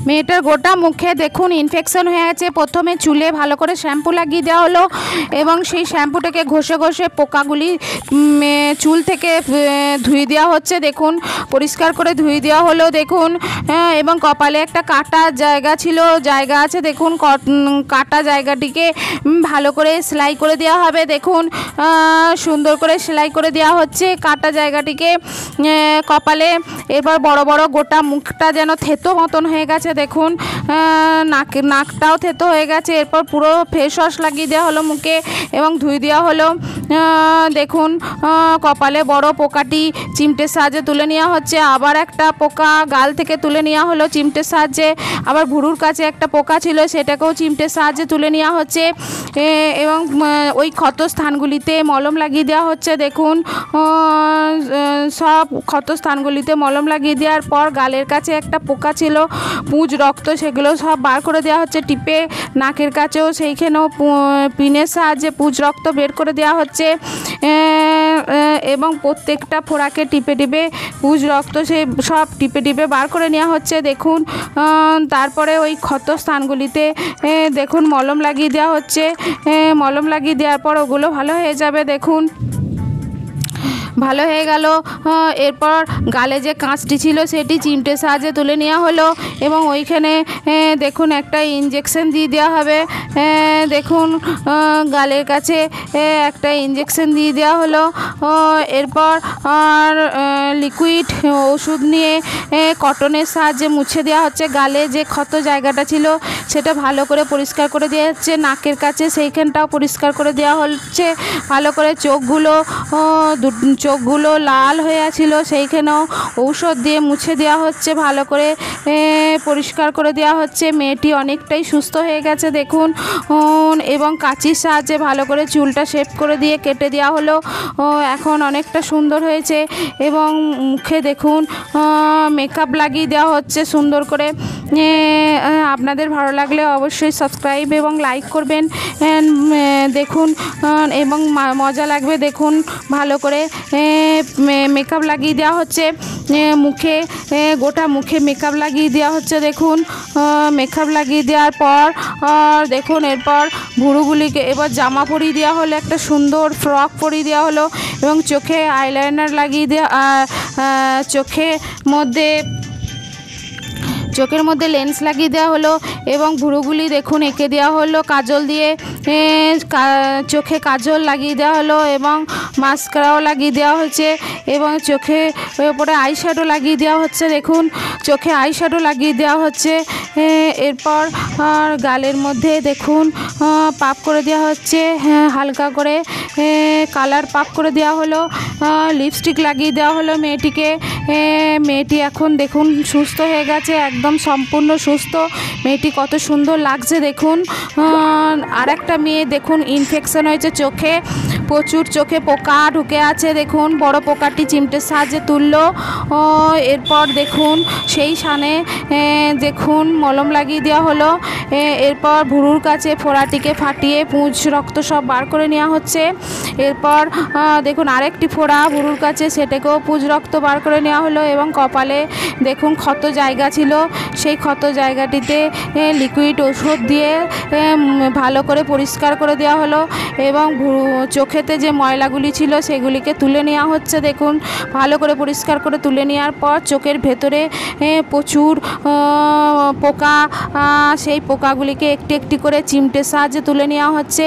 মেয়েটার গোটা মুখে দেখুন ইনফেকশন হয়ে গেছে। প্রথমে চুলে ভালো করে শ্যাম্পু লাগিয়ে দেওয়া হলো এবং সেই শ্যাম্পুটাকে ঘষে ঘষে পোকাগুলি চুল থেকে ধুয়ে দেওয়া হচ্ছে। দেখুন পরিষ্কার করে ধুয়ে দেওয়া হলো দেখুন। এবং কপালে একটা কাটা জায়গা আছে দেখুন। কাটা জায়গাটিকে ভালো করে সেলাই করে দেওয়া হবে দেখুন। সুন্দর করে সেলাই করে দেওয়া হচ্ছে কাটা জায়গাটিকে কপালে। এবার বড় বড় গোটা মুখটা যেন থেতো মতন হয়ে গেছে দেখুন। নাকটাও থেতো হয়ে গেছে। এরপর পুরো ফেস ওয়াশ লাগিয়ে দেওয়া হলো মুখে এবং ধুয়ে দেওয়া হলো দেখুন। কপালে বড় পোকাটি চিমটের সাহায্যে তুলে নেওয়া হচ্ছে। আবার একটা পোকা গাল থেকে তুলে নেওয়া হলো চিমটের সাহায্যে। আবার ভুরুর কাছে একটা পোকা ছিল, সেটাকেও চিমটের সাহায্যে তুলে নেওয়া হচ্ছে এবং ওই ক্ষত স্থানগুলিতে মলম লাগিয়ে দেওয়া হচ্ছে দেখুন। সব ক্ষত স্থানগুলিতে মলম লাগিয়ে দেওয়ার পর গালের কাছে একটা পোকা ছিল, পুঁজ রক্ত, সেগুলো সব বার করে দেওয়া হচ্ছে টিপে। নাকের কাছেও সেইখানেও পিনের সাহায্যে পুঁজ রক্ত বের করে দেওয়া হচ্ছে এবং প্রত্যেকটা ফোড়াকে টিপে টিপে পুঁজ রক্ত সে সব টিপে টিপে বার করে নেওয়া হচ্ছে দেখুন। তারপরে ওই ক্ষত স্থানগুলিতে দেখুন মলম লাগিয়ে দেওয়া হচ্ছে। মলম লাগিয়ে দেওয়ার পর ওগুলো ভালো হয়ে যাবে দেখুন। ভালো হয়ে গেল। এরপর গালে যে কাঁচটি ছিল সেটি চিমটের সাহায্যে তুলে নেওয়া হলো এবং ওইখানে দেখুন একটা ইঞ্জেকশন দিয়ে দেওয়া হবে দেখুন। গালের কাছে একটা ইঞ্জেকশন দিয়ে দেওয়া হলো। এরপর লিকুইড ওষুধ নিয়ে কটনের সাহায্যে মুছে দেওয়া হচ্ছে। গালে যে ক্ষত জায়গাটা ছিল সেটা ভালো করে পরিষ্কার করে দেওয়া হচ্ছে। নাকের কাছে সেইখানটাও পরিষ্কার করে দেওয়া হচ্ছে ভালো করে। চোখগুলো লাল হয়ে ছিল, সেইখানেও ঔষধ দিয়ে মুছে দেওয়া হচ্ছে ভালো করে, পরিষ্কার করে দেওয়া হচ্ছে। মেয়েটি অনেকটাই সুস্থ হয়ে গেছে দেখুন এবং কাঁচির সাহায্যে ভালো করে চুলটা শেভ করে দিয়ে কেটে দেওয়া হলো। এখন অনেকটা সুন্দর হয়েছে এবং মুখে দেখুন মেকআপ লাগিয়ে দেওয়া হচ্ছে সুন্দর করে। আপনাদের ভালো লাগলে অবশ্যই সাবস্ক্রাইব এবং লাইক করবেন দেখুন এবং মজা লাগবে দেখুন। ভালো করে মেকআপ লাগিয়ে দেওয়া হচ্ছে মুখে, গোটা মুখে মেকআপ লাগিয়ে দেওয়া হচ্ছে দেখুন। মেকআপ লাগিয়ে দেওয়ার পর দেখুন এরপর ভুরুগুলিকে এবার জামা পরিয়ে দেওয়া হলো, একটা সুন্দর ফ্রক পরিয়ে দেওয়া হলো এবং চোখে আইলাইনার লাগিয়ে দেওয়া, চোখের মধ্যে লেন্স লাগিয়ে দেওয়া হলো এবং ভুরুগুলি দেখুন এঁকে দেওয়া হলো কাজল দিয়ে। চোখে কাজল লাগিয়ে দেওয়া হলো এবং মাস্কারাও লাগিয়ে দেওয়া হচ্ছে এবং চোখে ওপরে আইশ্যাডো লাগিয়ে দেওয়া হচ্ছে দেখুন। চোখে আইশ্যাডো লাগিয়ে দেওয়া হচ্ছে। এরপর গালের মধ্যে দেখুন পাপ করে দেওয়া হচ্ছে হালকা করে কালার পাপ করে দেওয়া হলো। লিপস্টিক লাগিয়ে দেওয়া হলো মেয়েটিকে। মেয়েটি এখন দেখুন সুস্থ হয়ে গেছে, একদম সম্পূর্ণ সুস্থ। মেয়েটি কত সুন্দর লাগছে দেখুন। আর একটা মেয়ে দেখুন ইনফেকশন হয়েছে চোখে, প্রচুর চোখে পোকা ঢুকে আছে দেখুন। বড় পোকাটি চিমটের সাহায্যে তুললো। এরপর দেখুন সেই সানে দেখুন মলম লাগিয়ে দেওয়া হলো। এরপর ভুরুর কাছে ফোড়াটিকে ফাটিয়ে পুঁজ রক্ত সব বার করে নেওয়া হচ্ছে। এরপর দেখুন আরেকটি ফোড়া ভুরুর কাছে, সেটাকেও পুঁজ রক্ত বার করে নেওয়া হলো এবং কপালে দেখুন ক্ষত জায়গা ছিল, সেই ক্ষত জায়গাটিতে লিকুইড ওষুধ দিয়ে ভালো করে পরিষ্কার করে দেওয়া হলো এবং চোখেতে যে ময়লাগুলি ছিল সেগুলিকে তুলে নেওয়া হচ্ছে দেখুন। ভালো করে পরিষ্কার করে তুলে নেওয়ার পর চোখের ভেতরে প্রচুর পোকা, সেই পোকাগুলিকে একটি একটি করে চিমটের সাহায্যে তুলে নেওয়া হচ্ছে।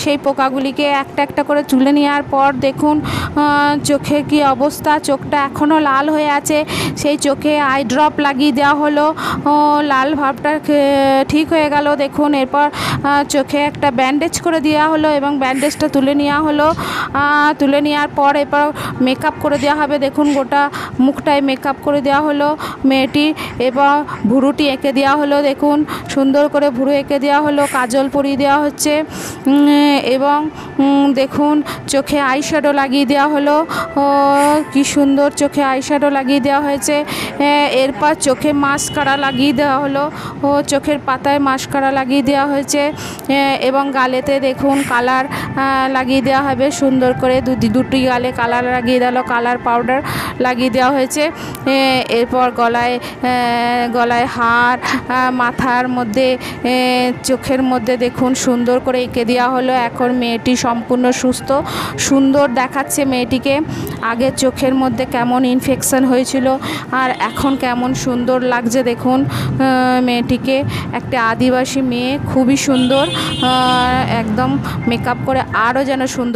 সেই পোকাগুলিকে একটা একটা করে তুলে নেওয়ার পর দেখুন চোখে কি অবস্থা, চোখটা এখনও লাল হয়ে আছে। সেই চোখে আই ড্রপ লাগিয়ে দেওয়া হলো, লাল ভাবটা ঠিক হয়ে গেল দেখুন। এরপর চোখে একটা ব্যান্ডেজ করে দেওয়া হলো এবং ব্যান্ডেজটা তুলে নেওয়া হলো। তুলে নেওয়ার পর এরপর মেকআপ করে দেওয়া হবে দেখুন। গোটা মুখটায় মেকআপ করে দেওয়া হলো মেয়েটি এবং ভুরুটি এঁকে দেওয়া হলো দেখুন। সুন্দর করে ভুরু এঁকে দেওয়া হলো, কাজল পরিয়ে দেওয়া হচ্ছে এবং দেখুন চোখে আইশ্যাডো লাগিয়ে দেওয়া হলো। কি সুন্দর চোখে আইশ্যাডো লাগিয়ে দেওয়া হয়েছে। এরপর চোখে মাস্কারা লাগিয়ে দেওয়া হলো, চোখের পাতায় মাস্কারা লাগিয়ে দেওয়া হয়েছে এবং গালেতে দেখুন কালার লাগিয়ে দেওয়া হবে সুন্দর করে, দুটি গালে কালার লাগিয়ে দেওয়া হলো, কালার পাউডার লাগিয়ে দেওয়া হয়েছে। এরপর গলায় হার, মাথার মধ্যে চোখের মধ্যে দেখুন সুন্দর করে এঁকে দেওয়া হলো। এখন মেয়েটি সম্পূর্ণ সুস্থ, সুন্দর দেখাচ্ছে মেয়েটিকে। আগে চোখের মধ্যে কেমন ইনফেকশন হয়েছিল আর এখন কেমন সুন্দর লাগছে দেখুন মেয়েটিকে। একটা আদিবাসী মেয়ে, খুবই সুন্দর, একদম মেকআপ করে আরও যেন সুন্দর।